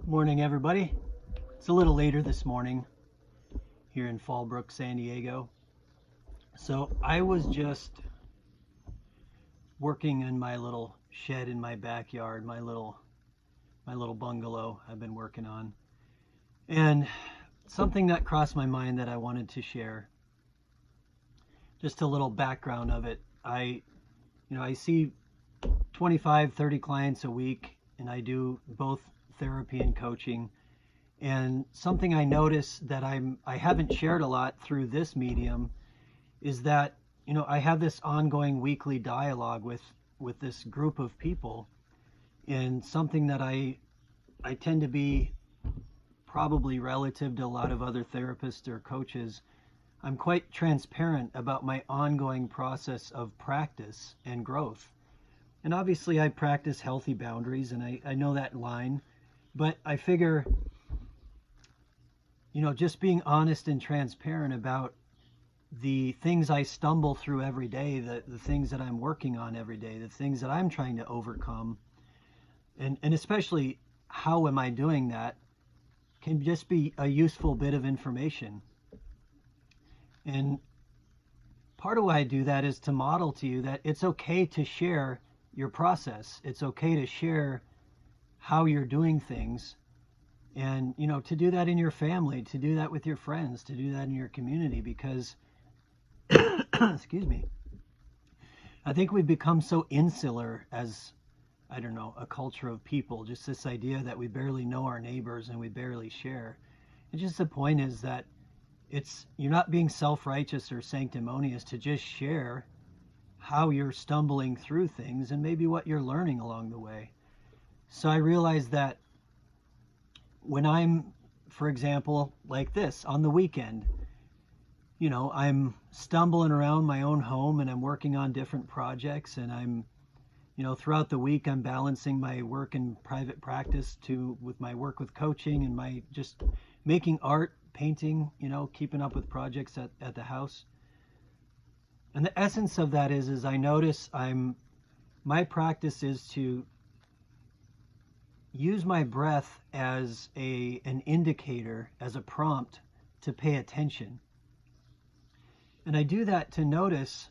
Morning, everybody. It's a little later this morning here in Fallbrook, San Diego. So I was just working in my little shed in my backyard, my little bungalow I've been working on. And something that crossed my mind that I wanted to share. Just a little background of it. I see 25, 30 clients a week, and I do both therapy and coaching. And something I notice that I haven't shared a lot through this medium is that I have this ongoing weekly dialogue with this group of people, and something that I tend to be, probably relative to a lot of other therapists or coaches. I'm quite transparent about my ongoing process of practice and growth. And obviously I practice healthy boundaries, and I know that line, but I figure just being honest and transparent about the things I stumble through every day, the things that I'm working on every day, the things that I'm trying to overcome, and especially how am I doing that, can just be a useful bit of information. And part of why I do that is to model to you that it's okay to share your process. It's okay to share how you're doing things, and to do that in your family, to do that with your friends, to do that in your community, because excuse me, I think we've become so insular as, I don't know, a culture of people, just this idea that we barely know our neighbors and we barely share. And just the point is that you're not being self-righteous or sanctimonious to just share how you're stumbling through things and maybe what you're learning along the way. So I realized that when I'm, for example, like this on the weekend, I'm stumbling around my own home and I'm working on different projects, and I'm, throughout the week I'm balancing my work in private practice with my work with coaching and my just making art, painting, keeping up with projects at the house. And the essence of that is I notice my practice is to use my breath as an indicator, as a prompt to pay attention. And I do that to notice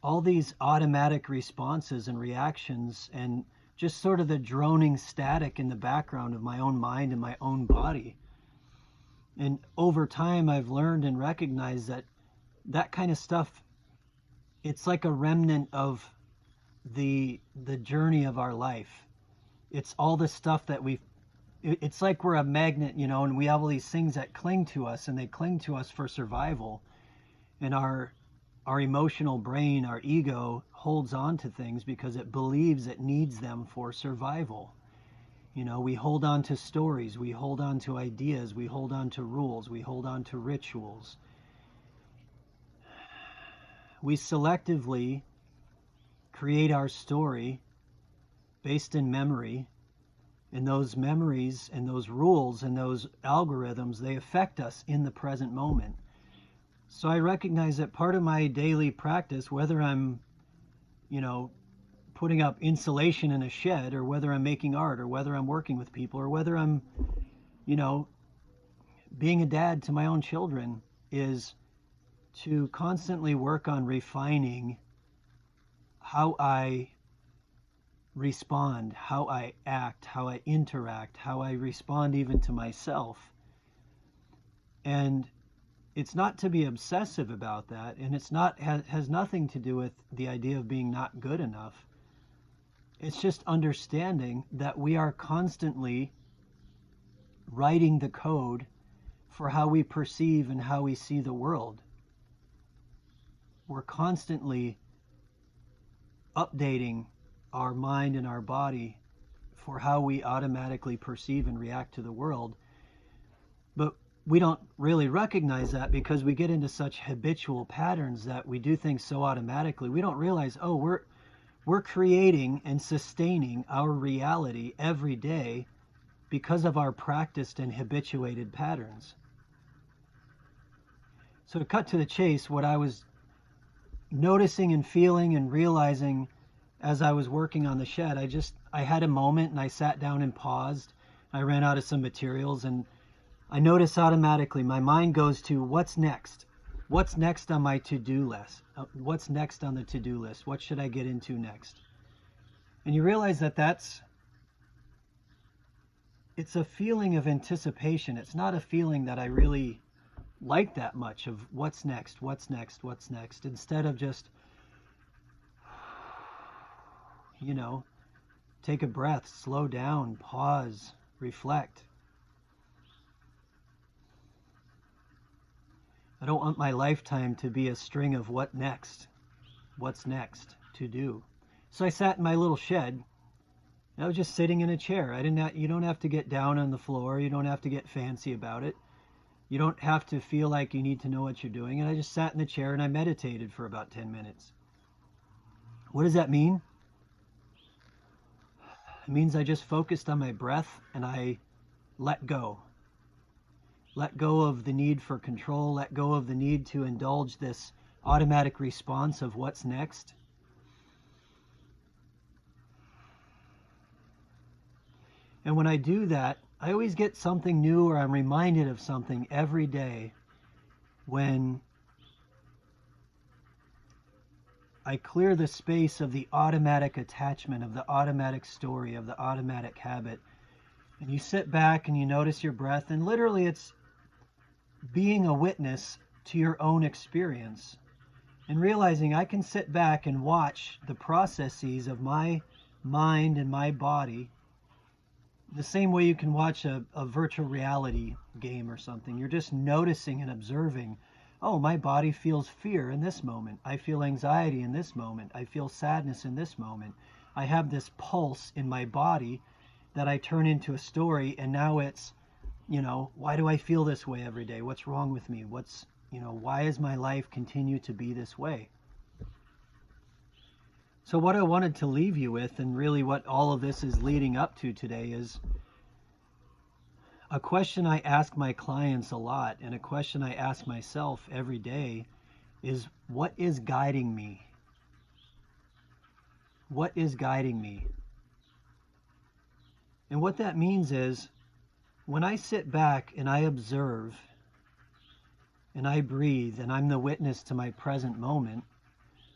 all these automatic responses and reactions, and just sort of the droning static in the background of my own mind and my own body. And over time, I've learned and recognized that kind of stuff, it's like a remnant of the journey of our life. It's all the stuff that it's like we're a magnet, and we have all these things that cling to us, and they cling to us for survival. And our emotional brain, our ego, holds on to things because it believes it needs them for survival. We hold on to stories, we hold on to ideas, we hold on to rules, we hold on to rituals. We selectively create our story based in memory, and those memories and those rules and those algorithms, they affect us in the present moment. So I recognize that part of my daily practice, whether I'm, putting up insulation in a shed, or whether I'm making art, or whether I'm working with people, or whether I'm, being a dad to my own children, is to constantly work on refining how I respond, how I act, how I interact, how I respond even to myself. And it's not to be obsessive about that, and it's not has nothing to do with the idea of being not good enough. It's just understanding that we are constantly writing the code for how we perceive and how we see the world. We're constantly updating our mind and our body for how we automatically perceive and react to the world. But we don't really recognize that because we get into such habitual patterns that we do things so automatically. We don't realize, we're creating and sustaining our reality every day because of our practiced and habituated patterns. So to cut to the chase, what I was noticing and feeling and realizing as I was working on the shed, I had a moment and I sat down and paused. I ran out of some materials, and I notice automatically my mind goes to what's next? What's next on my to-do list? What's next on the to-do list? What should I get into next? And you realize that it's a feeling of anticipation. It's not a feeling that I really like that much of what's next, what's next, what's next. Instead of just, take a breath, slow down, pause, reflect. I don't want my lifetime to be a string of what's next to do. So I sat in my little shed. I was just sitting in a chair. You don't have to get down on the floor. You don't have to get fancy about it. You don't have to feel like you need to know what you're doing. And I just sat in the chair and I meditated for about 10 minutes. What does that mean? It means I just focused on my breath and I let go. Let go of the need for control. Let go of the need to indulge this automatic response of what's next. And when I do that, I always get something new, or I'm reminded of something every day when I clear the space of the automatic attachment, of the automatic story, of the automatic habit. And you sit back and you notice your breath, and literally it's being a witness to your own experience and realizing I can sit back and watch the processes of my mind and my body the same way you can watch a virtual reality game or something. You're just noticing and observing, oh, my body feels fear in this moment. I feel anxiety in this moment. I feel sadness in this moment. I have this pulse in my body that I turn into a story, and now it's, why do I feel this way every day? What's wrong with me? Why does my life continue to be this way? So what I wanted to leave you with, and really what all of this is leading up to today, is a question I ask my clients a lot, and a question I ask myself every day is, what is guiding me? What is guiding me? And what that means is, when I sit back and I observe and I breathe and I'm the witness to my present moment,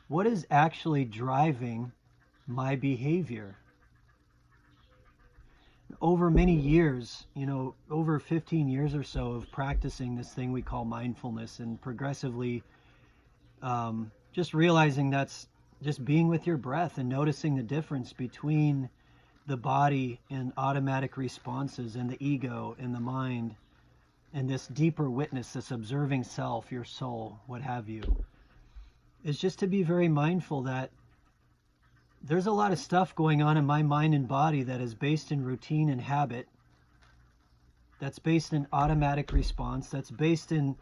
what is actually driving my behavior? Over many years, over 15 years or so of practicing this thing we call mindfulness, and progressively just realizing that's just being with your breath and noticing the difference between the body and automatic responses and the ego and the mind and this deeper witness, this observing self, your soul, what have you. Is just to be very mindful that there's a lot of stuff going on in my mind and body that is based in routine and habit, that's based in automatic response, that's based in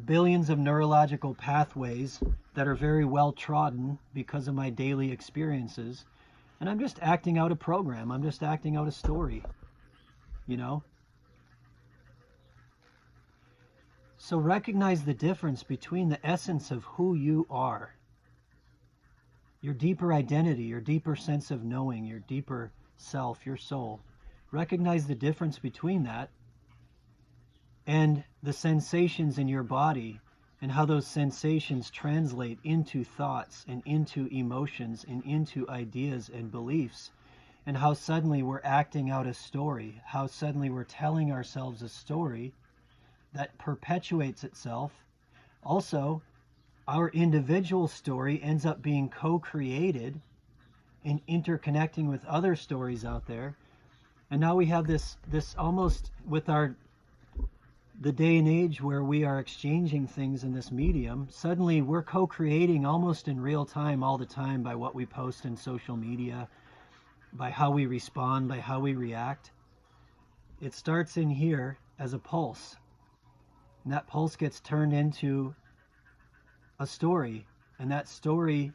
billions of neurological pathways that are very well trodden because of my daily experiences. And I'm just acting out a program. I'm just acting out a story, So recognize the difference between the essence of who you are, your deeper identity, your deeper sense of knowing, your deeper self, your soul. Recognize the difference between that and the sensations in your body, and how those sensations translate into thoughts and into emotions and into ideas and beliefs, and how suddenly we're acting out a story, how suddenly we're telling ourselves a story that perpetuates itself. Also, our individual story ends up being co-created and interconnecting with other stories out there. And now we have this almost, with the day and age where we are exchanging things in this medium, suddenly we're co-creating almost in real time all the time by what we post in social media, by how we respond, by how we react. It starts in here as a pulse. And that pulse gets turned into a story, and that story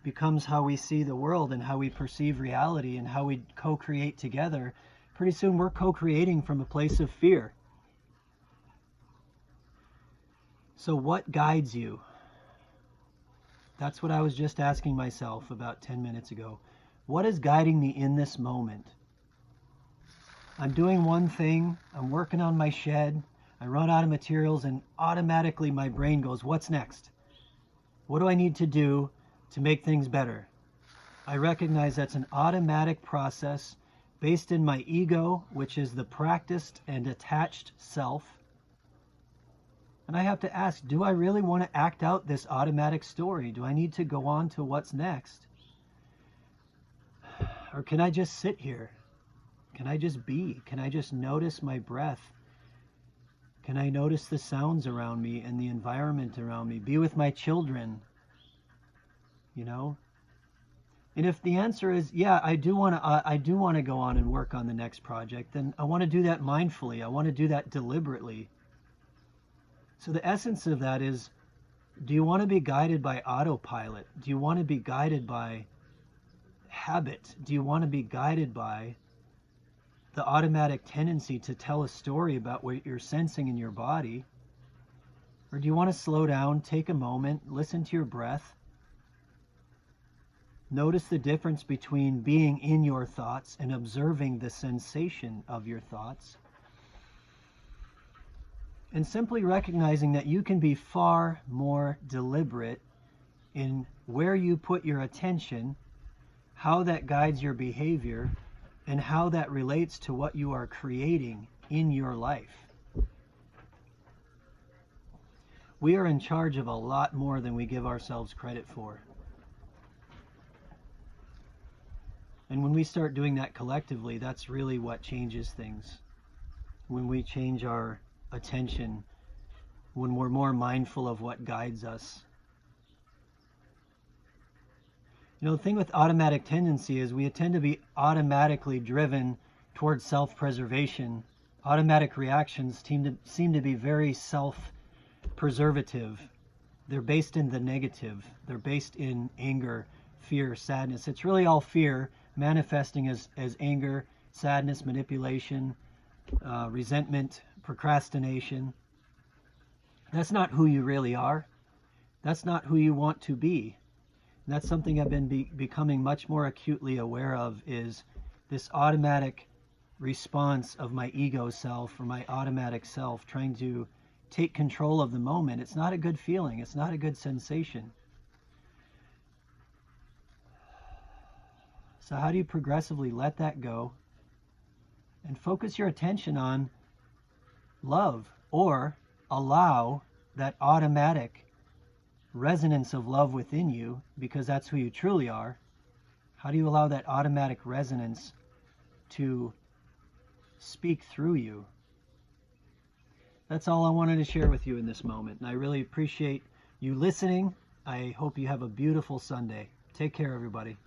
becomes how we see the world and how we perceive reality and how we co-create together. Pretty soon we're co-creating from a place of fear. So what guides you? That's what I was just asking myself about 10 minutes ago. What is guiding me in this moment? I'm doing one thing, I'm working on my shed, I run out of materials, and automatically my brain goes, what's next? What do I need to do to make things better? I recognize that's an automatic process based in my ego, which is the practiced and attached self. And I have to ask, do I really want to act out this automatic story? Do I need to go on to what's next? Or can I just sit here? Can I just be? Can I just notice my breath? Can I notice the sounds around me and the environment around me? Be with my children, you know? And if the answer is, yeah, I do want to go on and work on the next project, then I want to do that mindfully. I want to do that deliberately. So the essence of that is, do you want to be guided by autopilot? Do you want to be guided by habit? Do you want to be guided by the automatic tendency to tell a story about what you're sensing in your body? Or do you want to slow down, take a moment, listen to your breath, notice the difference between being in your thoughts and observing the sensation of your thoughts, and simply recognizing that you can be far more deliberate in where you put your attention, how that guides your behavior, and how that relates to what you are creating in your life. We are in charge of a lot more than we give ourselves credit for. And when we start doing that collectively, that's really what changes things. When we change our attention, when we're more mindful of what guides us. You know, the thing with automatic tendency is we tend to be automatically driven towards self-preservation. Automatic reactions seem to be very self-preservative. They're based in the negative. They're based in anger, fear, sadness. It's really all fear manifesting as anger, sadness, manipulation, resentment, procrastination. That's not who you really are. That's not who you want to be. And that's something I've been becoming much more acutely aware of, is this automatic response of my ego self or my automatic self trying to take control of the moment. It's not a good feeling. It's not a good sensation. So how do you progressively let that go and focus your attention on love, or allow that automatic resonance of love within you, because that's who you truly are? How do you allow that automatic resonance to speak through you? That's all I wanted to share with you in this moment, and I really appreciate you listening. I hope you have a beautiful Sunday. Take care, everybody.